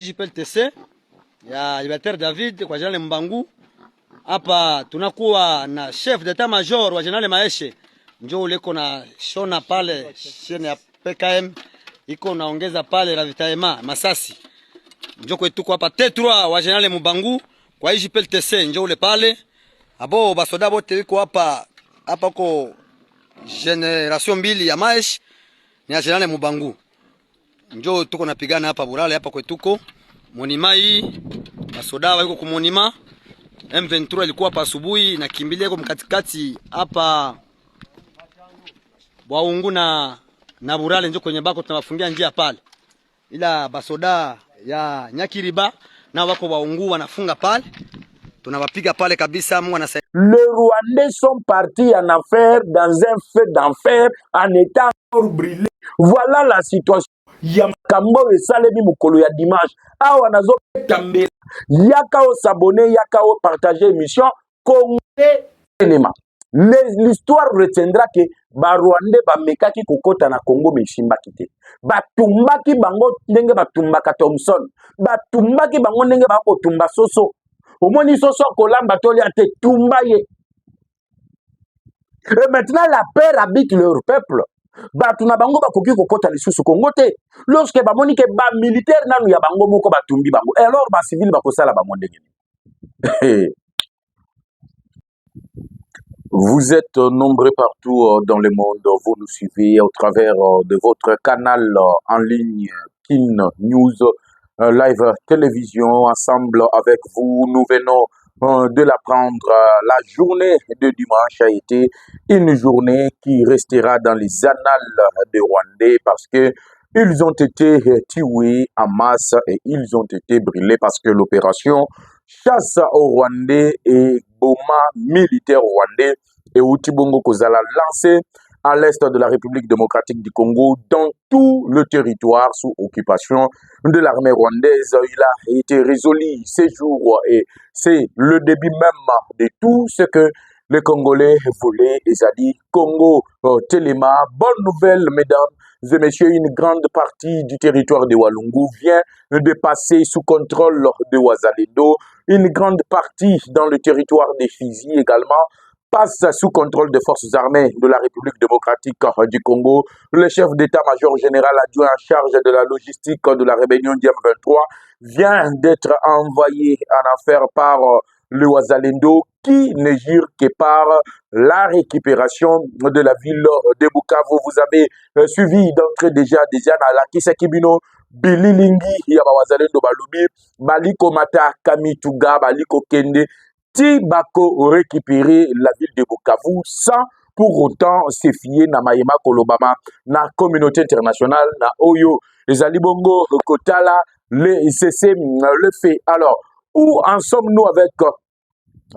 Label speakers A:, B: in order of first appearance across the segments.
A: JPLTC ya Libertaire David kwa Jenerali Mbangu. Hapa tunakuwa na chef d'état major wa Jenerali Maeshe, njoo uleko na shona pale shene ya PKM iko naongeza pale ravitaillement Masasi. Njoo kwetu hapa T3 wa Jenerali Mbangu kwa JPLTC, njoo ule pale abo basoda bote wiko hapa ko generation mbili ya Maeshe ni ya Jenerali Mbangu. Njoo tuko napigana hapa Burale hapa kwetuko monima hii masoda wako ku monima. M23 ilikuwa hapa asubuhi na kimbilia kwa mkatikati hapa Bwaungu na Burale, njoo kwenye bako tunawafungia njia pale, ila basoda ya Nyakiriba na wako Bwaungu wanafunga pale, tunawapiga pale kabisa. Mungu anasaidia.
B: Les Rwandais sont partis en affaire dans un feu d'enfer en état brûlé. Voilà la situation. Yakambo esalemi mukolo ya dimanche awa nazo tambela yaka o s'abonner yaka o partager émission congolais élément. L'histoire retiendra que ba Rwandais ba mekaki kokota na Congo mesimbaki te, batumbaki bango ndenge batumbaka Thompson, batumbaki bango ndenge bakotumba soso. Omoni soso kolamba toli ate tumba ye. Et maintenant la paix habite leur peuple. Batuna bango bakoki kokota lisusu Congo te. Lorsque bamoni ke ba militaire nanu ya bango moko batumbi bango, et alors ba civil bakosala bango ndenge. Vous êtes nombreux partout dans le monde, vous nous suivez au travers de votre canal en ligne Kin News Live Télévision. Ensemble avec vous, nous venons de l'apprendre. La journée de dimanche a été une journée qui restera dans les annales des Rwandais parce que ils ont été tués en masse et ils ont été brûlés parce que l'opération chasse au Rwandais et Boma militaire rwandais et Outibongo Kozala lancé à l'est de la République démocratique du Congo dans tout le territoire sous occupation de l'armée rwandaise. Il a été résolu ces jours et c'est le début même de tout ce que les Congolais voulaient. Et ça dit Congo Téléma. Bonne nouvelle, mesdames et messieurs, une grande partie du territoire de Walungu vient de passer sous contrôle de Wazalendo. Une grande partie dans le territoire des Fizi également passe sous contrôle des forces armées de la République démocratique du Congo. Le chef d'état-major général adjoint en charge de la logistique de la rébellion du M23 vient d'être envoyé en affaire par le Wazalendo qui ne jure que par la récupération de la ville de Bukavu. Vous avez suivi d'entrée déjà à la Kisakibino, Bililingi, Yaba Wazalendo Balubi, Baliko Mata, Kamituga, Baliko Kende, Tibako récupérer la ville de Bukavu sans pour autant se fier na Maïma Kolobama, na communauté internationale, na Oyo, les Alibongo, Kotala, le CC le fait. Alors, où en sommes-nous avec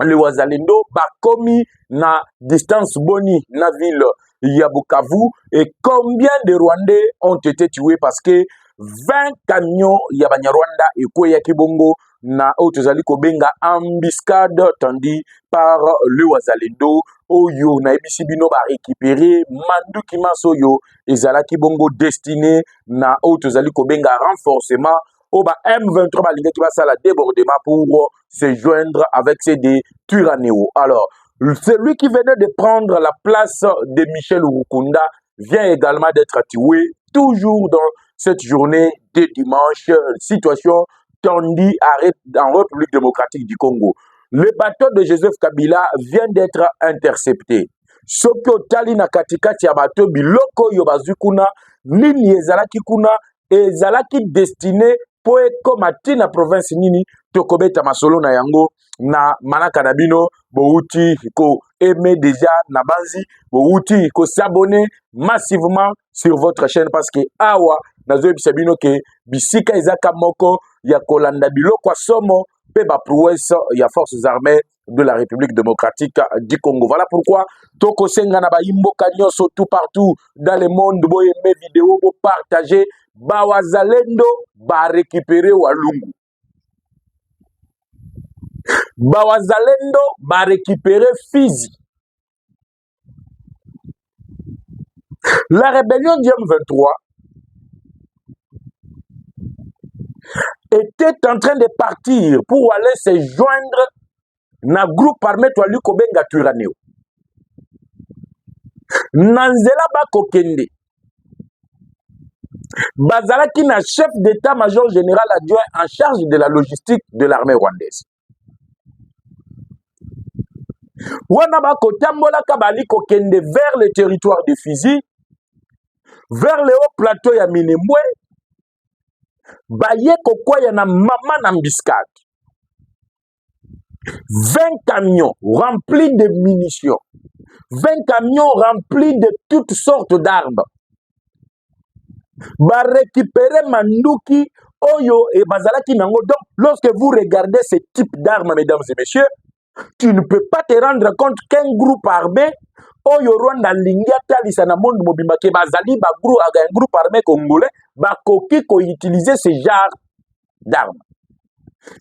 B: le Wazalendo? Bakomi na distance boni na ville Yabukavu et combien de Rwandais ont été tués parce que 20 camions Yabanyarwanda et Koyakibongo na Otozali Kobenga embuscade tandis par le Wazalendo Oyo na Ebisibino ba récupérer Manduki Masoyo et Zalaki Bongo destiné na Otozali Kobenga renforcement au ba M23 balinga qui va ça la débordement pour se joindre avec ces des Turanéo. Alors celui qui venait de prendre la place de Michel Urukunda vient également d'être tué toujours dans cette journée de dimanche. Situation tendue en République démocratique du Congo. Le bateau de Joseph Kabila vient d'être intercepté. Soko tali na katikati ya bateau biloko yo bazukuna nini ezalaki kuna ezalaki destiné po ekomati na province nini tokobeta masolo na yango na manaka na bino bouti ko aimer déjà na banzi bouti ko s'abonner massivement sur votre chaîne parce que awa nazo ebisa bino ke bisika ezaka moko ya kolanda biloko somo pe ba prouesse ya forces armées de la République démocratique du Congo. Voilà pourquoi toko senga na ba imboka nyonso tout partout dans le monde bo aimer vidéo bo partager ba Wazalendo ba récupérer Walungu. Ba Wazalendo ba récupérer Fizi. La rébellion du M23 était en train de partir pour aller se joindre na groupe armé toali kobenga Turaneo. Nanzela bakokende. Bazalaki na chef d'état-major général adjoint en charge de la logistique de l'armée rwandaise. Wana bakotambolaka bali kokende vers le territoire de Fizi, vers le haut plateau ya Minembwe, baye kokwaya na mama na Mbiscade. 20 camions remplis de munitions, 20 camions remplis de toutes sortes d'armes. Ba récupérer manduki oyo et bazalaki nango. Donc lorsque vous regardez ce type d'armes, mesdames et messieurs, tu ne peux pas te rendre compte qu'un groupe armé oyo Rwanda lingia talisa na monde mobimba ke bazali ba un groupe armé congolais ba koki ko utiliser ce genre d'armes.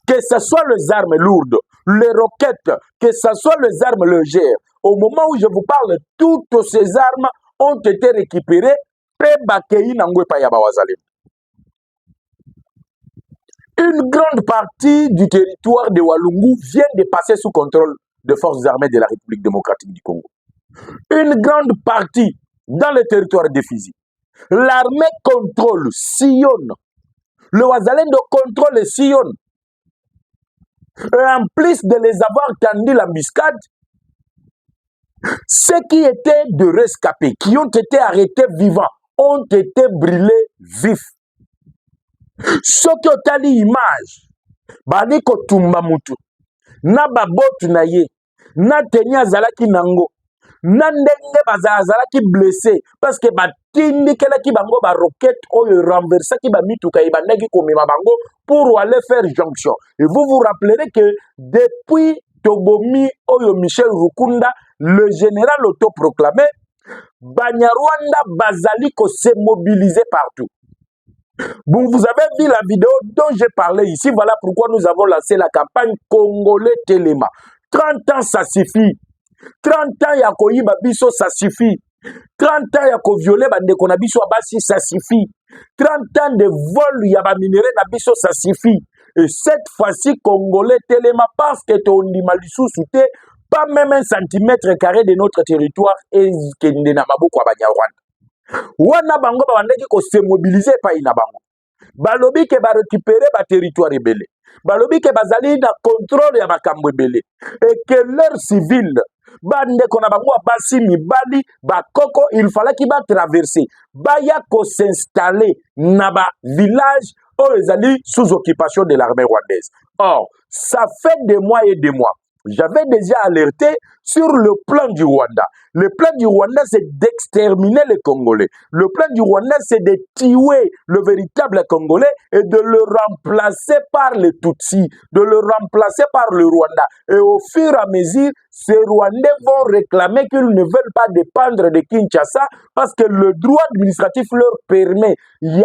B: Que ce soit les armes lourdes, les roquettes, que ce soit les armes légères. Au moment où je vous parle, toutes ces armes ont été récupérées. Une grande partie du territoire de Walungu vient de passer sous contrôle des forces armées de la République démocratique du Congo. Une grande partie dans le territoire de Fizi. L'armée contrôle Sion. Le Wazalendo contrôle Sion. En plus de les avoir tendu l'embuscade, ceux qui étaient de rescapés, qui ont été arrêtés vivants, ont été brûlés vifs. Ceux qui ont tali image, bani kotumba mutu, na babotu na ye, na tenya zalaki nango, na ndenge bazalaki blessé, parce que batindi kelaki bango ba roquette oyo renversaki ba mituka ibandaki komema bango pour aller faire jonction. Et vous vous rappellerez que depuis Tobomi oyo Michel Rukunda, le général autoproclamé, Banyarwanda Bazaliko s'est mobilisé partout. Bon, vous avez vu la vidéo dont j'ai parlé ici. Voilà pourquoi nous avons lancé la campagne Congolais Téléma. 30 ans, ça suffit. 30 ans, yako yiba biso, ça suffit. 30 ans, yako violer bandeko na biso abasi, ça suffit. 30 ans de vol, yaba minéré na biso, ça suffit. Et cette fois-ci, Congolais Téléma, parce que ton dimalisou souté, pas même un centimètre carré de notre territoire et kende na maboko ya Banyarwanda. Wana bango bandeki ko se mobiliser pa ina bango. Balobi ke ba récupérer ba territoire ebele. Balobi ke bazali na contrôle ya makambo ebele. Et que leur civil bandeko na bango basi mibali bakoko, il fallait qu'il va traverser. Baya ko s'installer na ba village où ils allaient sous occupation de l'armée rwandaise. Or, ça fait des mois et des mois. J'avais déjà alerté sur le plan du Rwanda. Le plan du Rwanda, c'est d'exterminer les Congolais. Le plan du Rwanda, c'est de tuer le véritable Congolais et de le remplacer par les Tutsis, de le remplacer par le Rwanda. Et au fur et à mesure, ces Rwandais vont réclamer qu'ils ne veulent pas dépendre de Kinshasa parce que le droit administratif leur permet de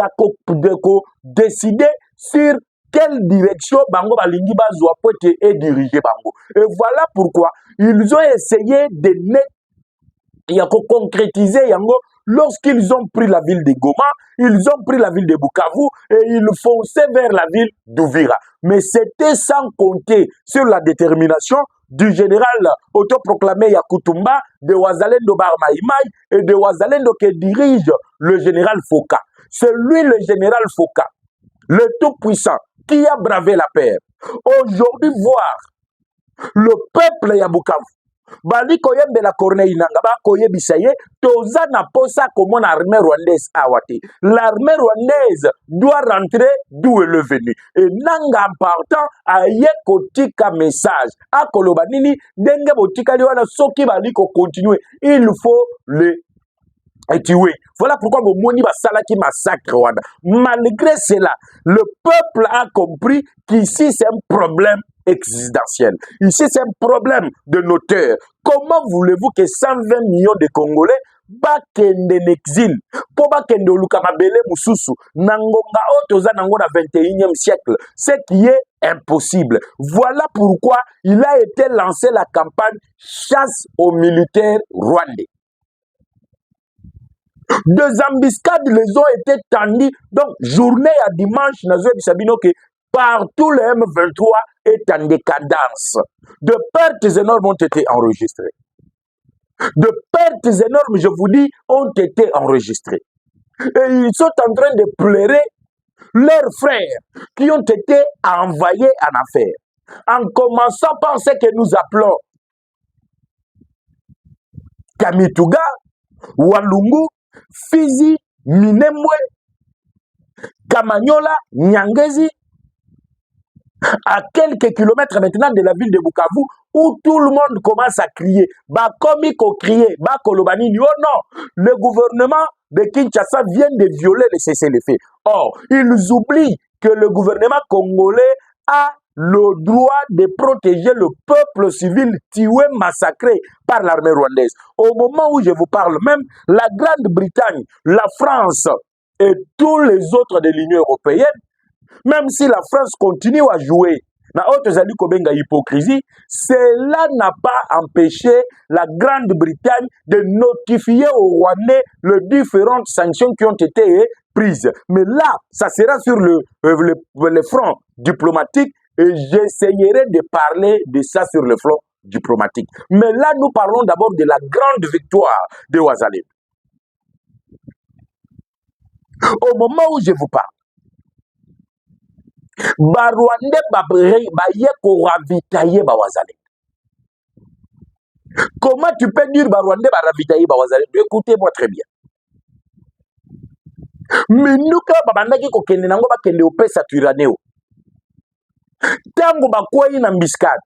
B: décider sur quelle direction Bango Balingi Bazwa peut et diriger Bango. Et voilà pourquoi ils ont essayé de concrétiser Yango. Lorsqu'ils ont pris la ville de Goma, ils ont pris la ville de Bukavu et ils fonçaient vers la ville d'Uvira. Mais c'était sans compter sur la détermination du général autoproclamé Yakutumba, de Wazalendo Barmaïmaï et de Wazalendo qui dirige le général Foka. C'est lui le général Foka, le tout-puissant, qui a bravé la paix. Aujourd'hui, voir le peuple ya Bukavu, bali koyembe la Corneille nanga ba koyebisaye toza na posa comme l'armée rwandaise awate. L'armée rwandaise doit rentrer d'où elle est venue. Et nanga important aye kotika message a koloba nini denge botika liwana soki bali ko continuer, il faut le et tuer. Voilà pourquoi Bomoni va salaki massacre. Malgré cela, le peuple a compris qu'ici c'est un problème existentiel. Ici c'est un problème de notaire. Comment voulez-vous que 120 millions de Congolais bakende en exil pour bakende oluka mabele mususu nangonga otoza nango na 21e siècle, ce qui est impossible. Voilà pourquoi il a été lancé la campagne chasse aux militaires rwandais. Deux embuscades les ont été tendues. Donc, journée à dimanche, Nazoué Bisabino, que Partout, le M23 est en décadence. De pertes énormes ont été enregistrées. De pertes énormes, je vous dis, ont été enregistrées. Et ils sont en train de pleurer leurs frères qui ont été envoyés en affaires. En commençant par ce que nous appelons Kamituga, Walungu, Fizi, Minembwe, Kamanyola, Nyangezi, à quelques kilomètres maintenant de la ville de Bukavu, où tout le monde commence à crier. Bah, comme il faut crier, bah, Kolobani, oh non, le gouvernement de Kinshasa vient de violer les cessez-le-feu. Or, ils oublient que le gouvernement congolais a le droit de protéger le peuple civil tué, massacré par l'armée rwandaise. Au moment où je vous parle même, la Grande-Bretagne, la France et tous les autres de l'Union européenne, même si la France continue à jouer, na autre zali kobenga hypocrisie, cela n'a pas empêché la Grande-Bretagne de notifier au Rwandais les différentes sanctions qui ont été prises. Mais là, ça sera sur le front diplomatique et j'essayerai de parler de ça sur le front diplomatique. Mais là, nous parlons d'abord de la grande victoire de Ouazalendo. Au moment où je vous parle, Barwande baye ko ravitailler Bawazalendo. Comment tu peux dire Barwande ba ravitailler Bawazalendo? Écoutez-moi très bien. Minuka babandaki ko kende nango ba kende opesa turaneo. Tango bakwai na mbiskade.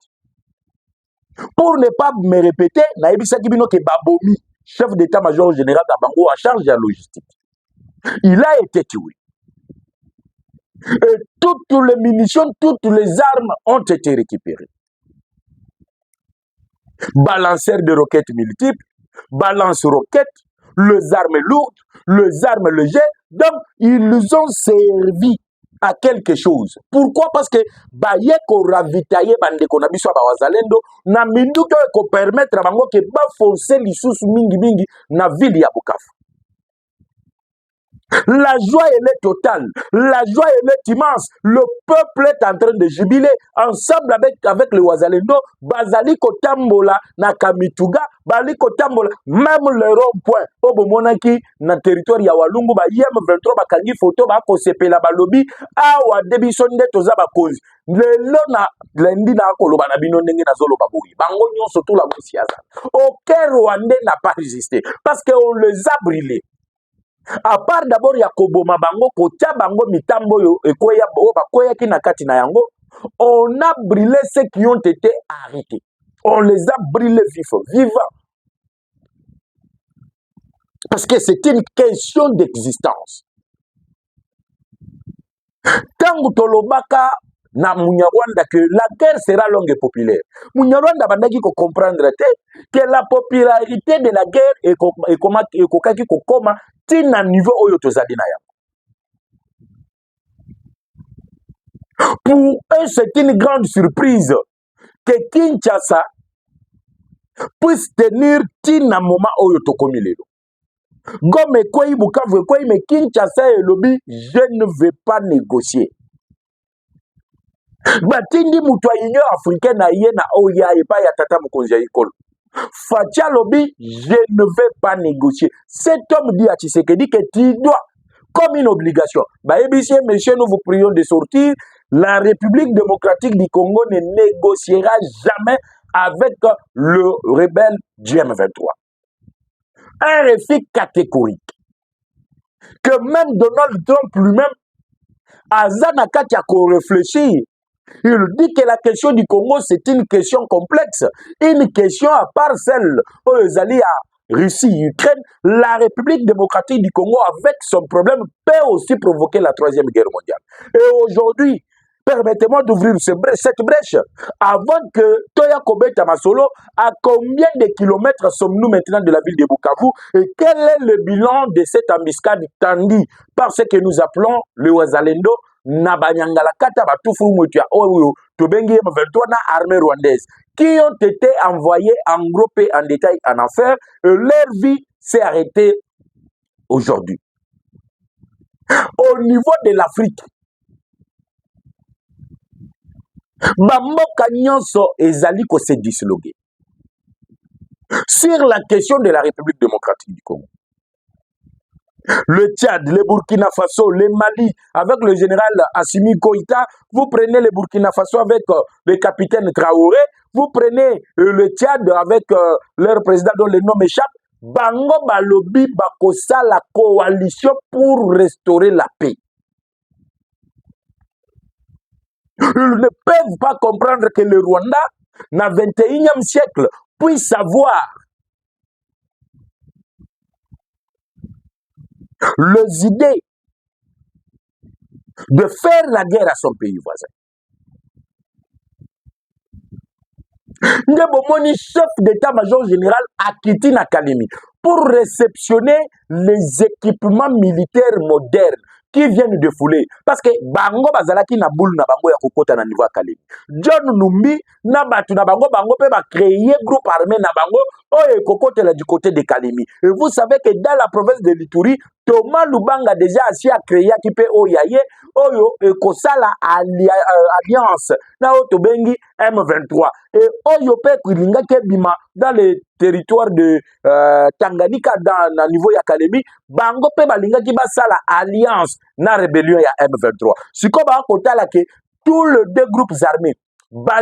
B: Pour ne pas me répéter, na ebisaki bino ke Babomi, chef d'état-major général d'Abango en charge de la logistique. Il a été tué. Et toutes les munitions, toutes les armes ont été récupérées. Balanceurs de roquettes multiples, balance-roquettes, les armes lourdes, les armes légères. Donc, ils ont servi à quelque chose. Pourquoi? Parce que baye ko ravitailler bande ko na biso ba Wazalendo na minduka ko permettre bango ke ba forcer lisusu mingi na ville ya Bukavu. La joie, elle est totale. La joie, elle est immense. Le peuple est en train de jubiler ensemble avec le Ouazalendo. Bazali Kotambola, na Kamituga, Bali Kotambola, même le rond-point. Obo Monaki, na territoire ya Walungu, ba yem 23 bakangi photo, ba kosepe la balobi, awa debisonde toza bakozi. Lelo na lendi na koloba na bino ndenge na zolo baboui. Bango nyonso tout la moussiaza. Aucun Rwandais n'a pas résisté. Parce qu'on les a brûlés. À part d'abord ya koboma bango kotia bango mitambo yo ekoya bakoya ki na kati na yango, on a brûlé ceux qui ont été arrêtés. On les a brûlés vivants. Parce que c'est une question d'existence. Tango tolobaka na Munyarwanda que la guerre sera longue et populaire. Munyarwanda bandaki ko comprendre que la popularité de la guerre est kokaki kokoma tina niveau oyo tozali na yango. Pour eux, c'est une grande surprise que Kinshasa puisse tenir tina moment oyo tokomi lelo. Gome kwei Bukavu kwei me Kinshasa et lobby, je ne vais pas négocier. Batindi mutu ya Union africaine na ye na oya epa ya tata mokonzi ya ikolo. Fatia lobby, je ne vais pas négocier. Cet homme dit à Tshisekedi que tu dois, comme une obligation. Bah, monsieur, nous vous prions de sortir. La République démocratique du Congo ne négociera jamais avec le rebelle du M23. Un refus catégorique. Que même Donald Trump lui-même, Azana Katiako réfléchir. Il dit que la question du Congo, c'est une question complexe. Une question à part celle aux alliés à Russie, Ukraine. La République démocratique du Congo, avec son problème, peut aussi provoquer la Troisième Guerre mondiale. Et aujourd'hui, permettez-moi d'ouvrir cette brèche. Avant que Toya Kobeta Masolo, à combien de kilomètres sommes-nous maintenant de la ville de Bukavu? Et quel est le bilan de cette embuscade tendue par ce que nous appelons le Ouazalendo? Na banyangala kata batufu mutua oyo tobengi M23 na armée rwandaise qui ont été envoyés en groupe et en détail en affaires et leur vie s'est arrêtée aujourd'hui. Au niveau de l'Afrique, Bamboka nyonso ezali ko se disloguer sur la question de la République démocratique du Congo. Le Tchad, le Burkina Faso, le Mali, avec le général Assimi Goïta, vous prenez le Burkina Faso avec le capitaine Traoré, vous prenez le Tchad avec leur président dont le nom m'échappe, Bango Balobi Bakosa, la coalition pour restaurer la paix. Ils ne peuvent pas comprendre que le Rwanda, dans le 21e siècle, puisse avoir les idées de faire la guerre à son pays voisin. Ndebomoni, chef d'état-major général à Kitina Kalemi, pour réceptionner les équipements militaires modernes qui viennent de fouler. Parce que bango bazalaki na boule na bango ya kokota na niveau ya Kalemi. John Numbi na batu na bango pe ba créer groupe armé na bango oye kokota du côté de Kalemi. Et vous savez que dans la province de l'Ituri, Thomas Lubanga déjà assis à créer qui peut oyaye oyo ekosala alliance na otobengi M23 et oyo pe kulinga ke bima dans le territoire de Tanganyika dans na niveau ya Kalemi bango pe balinga ki basala alliance na rébellion ya M23 siko ba kotala ke tous les deux groupes armés ba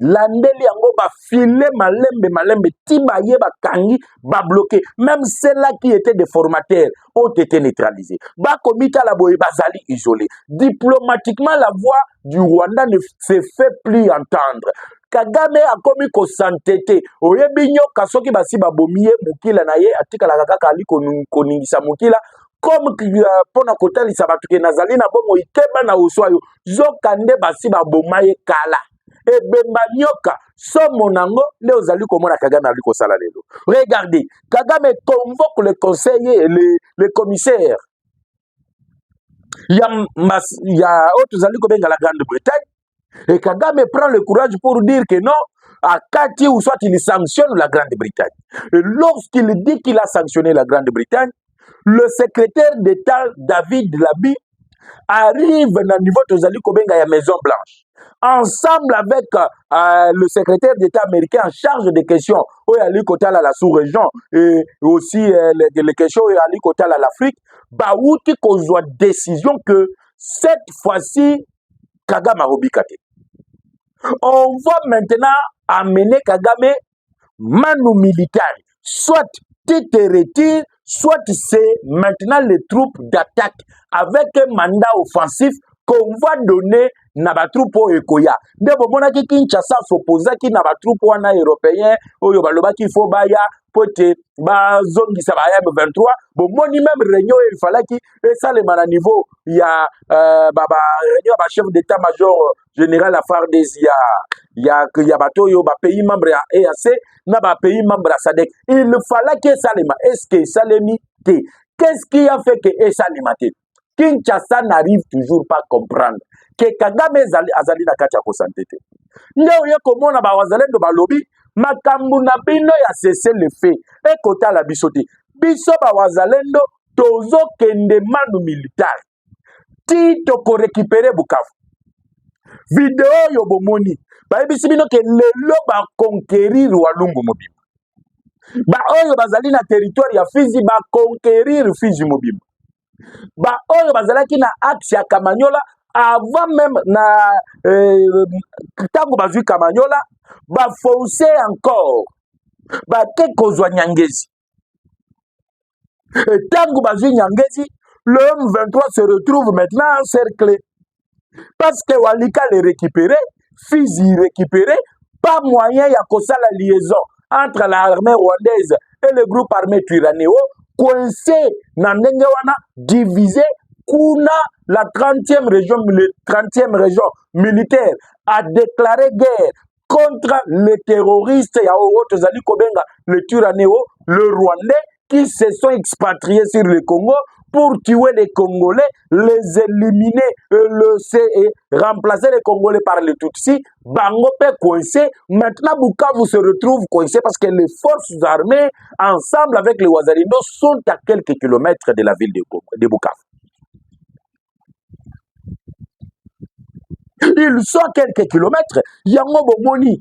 B: landeli yango ba filé malembe tibaye ba kangi ba bloqué même ceux-là qui étaient des formateurs ont été neutralisés ba komita la boye bazali isolé diplomatiquement la voix du Rwanda ne se fait plus entendre. Kagame a komi ko santete oyebi nyoka soki basi babomiye mukila na ye atika la kaka ali koningisa mukila comme pona kotalisa batu ke nazali na bongo ikeba na uswayo zokande basi babomaye kala ebemba nyoka somo nango nde ozali komona Kagame ali kosala lelo. Regardez, Kagame convoque le conseiller et le commissaire ya otozali kobenga la Grande-Bretagne et Kagame prend le courage pour dire que non à Kati ou soit il sanctionne la Grande-Bretagne. Et lorsqu'il dit qu'il a sanctionné la Grande-Bretagne, le secrétaire d'État David Labi arrive dans le niveau tozali kobenga ya Maison Blanche. Ensemble avec le secrétaire d'État américain en charge des questions Oyali Kotal à la sous-région et aussi les questions Oyali Kotal à l'Afrique, baouti kozwa décision que cette fois-ci Kagame a robikate. On va maintenant amener Kagame manu militaire, soit tu te retires, soit c'est maintenant les troupes d'attaque avec un mandat offensif qu'on va donner na ba troupe ekoya nde bomona ki Kinshasa s'opposa ki na ba troupe wana européen oyo baloba ki faut baya pote ba zongisa ba M23 bomoni même réunion il fallait ki ça le mana niveau ya réunion ba chef d'état-major général à FARDC ya bato yo ba pays membre ya EAC na ba pays membre ya SADC il fallait que ça le est-ce que ça le mi qu'est-ce qui a fait que ça le maté Kinshasa n'arrive toujours pas à comprendre que Kagame azali na kati ya kosantete. Nde oye komona ba wazalendo balobi makambu na bino ya cesser le fait. E kota la bisote. Biso ba wazalendo tozo kende manu militaire. Ti to ko récupérer Bukavu. Vidéo yo bomoni. Ba ebisi bino ke lelo ba conquérir Walungu mobimba. Ba oyo bazali na territoire ya Fizi ba conquérir Fizi mobimba. Ba oyo bazalaki na axe ya Kamanyola avant même na tango bazui Kamanyola ba forcer encore ba te kozwa Nyangezi tango bazui Nyangezi le M23 se retrouve maintenant encerclé parce que Walika les récupéré Fizi récupéré pas moyen ya kosala liaison entre l'armée rwandaise et le groupe armé Twirwaneho coincé na ndenge wana divisé kuna la 30e région militaire a déclaré guerre contre les terroristes ya tozali kobenga le Twirwaneho le Rwandais qui se sont expatriés sur le Congo pour tuer les Congolais, les éliminer, et remplacer les Congolais par les Tutsis. Bango pe coincé. Maintenant, Bukavu se retrouve coincé parce que les forces armées, ensemble avec les Wazalendo, sont à quelques kilomètres de la ville de Bukavu. Ils sont à quelques kilomètres. Yango bomoni.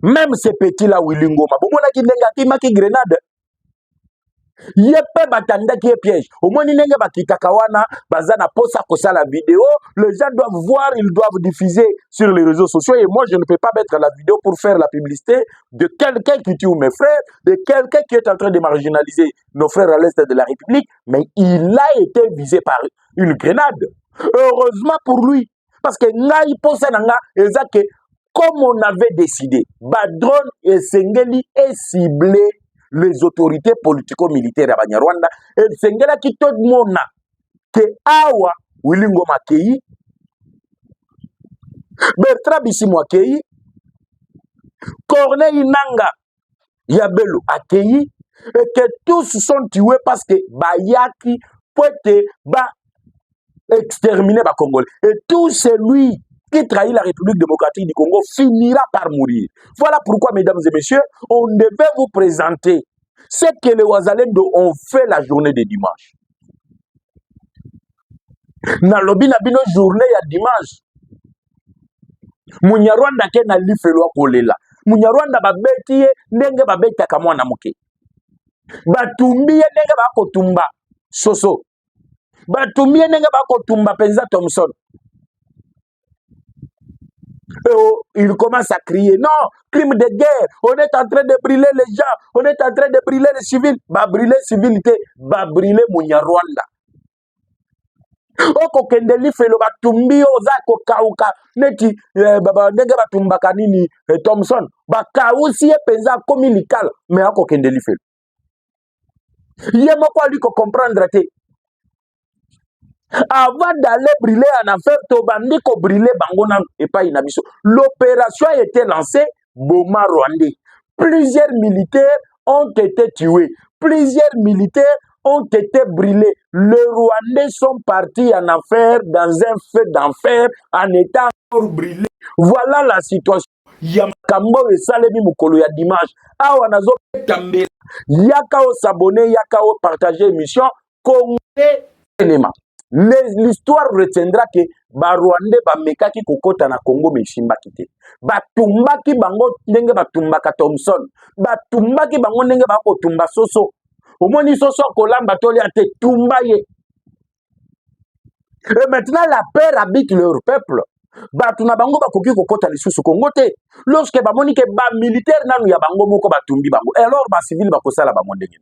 B: Même ces petits-là, Willingoma. Bomona ki ndenga ki maki grenade. Yepe batanda qui est piège. Au moins, n'inenge bakitakawana, bazana posa kosa la vidéo. Les gens doivent voir, ils doivent diffuser sur les réseaux sociaux. Et moi, je ne peux pas mettre la vidéo pour faire la publicité de quelqu'un qui tue mes frères, de quelqu'un qui est en train de marginaliser nos frères à l'est de la République. Mais il a été visé par une grenade. Heureusement pour lui. Parce que ngai posa nanga, que comme on avait décidé, Badron et Sengeli est ciblé les autorités politico-militaires à Banyarwanda. Et Sengela qui tout le monde que Awa Wilingo Makei, Bertrand Bissimo Akei, Corneille Nanga Yabelo Akei, et que tous sont tués parce que Bayaki peut exterminer les Congolais. Et tout celui qui trahit la République démocratique du Congo finira par mourir. Voilà pourquoi, mesdames et messieurs, on devait vous présenter ce que les Ouazalendo ont fait la journée de dimanche. Na lobi na bino journée ya dimanche. Munyarwanda ke na lifelo kolela. Munyarwanda babeti ye ndenge babeta ka mwana muke. Batumbi ye ndenge bakotumba Soso. Batumbi ye ndenge bakotumba penza Thompson. Il commence à crier, non, crime de guerre, on est en train de brûler les gens, on est en train de brûler les civils. Ba brûler civilité, ba brûler Munyarwanda. Oko kendeli felo batumbi ozako kauka neti baba ndenge batumba kanini Thompson ba kausi e penza komi likala mais ako kendeli felo. Ye moko ali ko comprendre te. Avant d'aller brûler en affaire, Tobandi ko brûler Bangona et pas Inabiso. L'opération a été lancée, Boma Rwandais. Plusieurs militaires ont été tués. Plusieurs militaires ont été brûlés. Les Rwandais sont partis en affaire, dans un feu d'enfer, en état encore brûlé. Voilà la situation. Yamakambo et Salemi Mukolo ya dimanche. Awa nazo tambela. Yakao s'abonner, yakao partager émission. Congolais cinéma. L'histoire retiendra que Barwande bamekaki kokota na Congo meshimbaki te. Batumbaki bango ndenge batumbaka Thompson. Batumbaki bango ndenge bakotumba Soso. Omoni Soso kolamba toli ate tumba ye. Et maintenant la peur habite leur peuple. Batuna bango bakoki kokota lisusu Congo te. Lorsque bamoni ke ba militaire nanu ya bango moko batumbi bango. Et alors ba civil bakosala bango ndenge.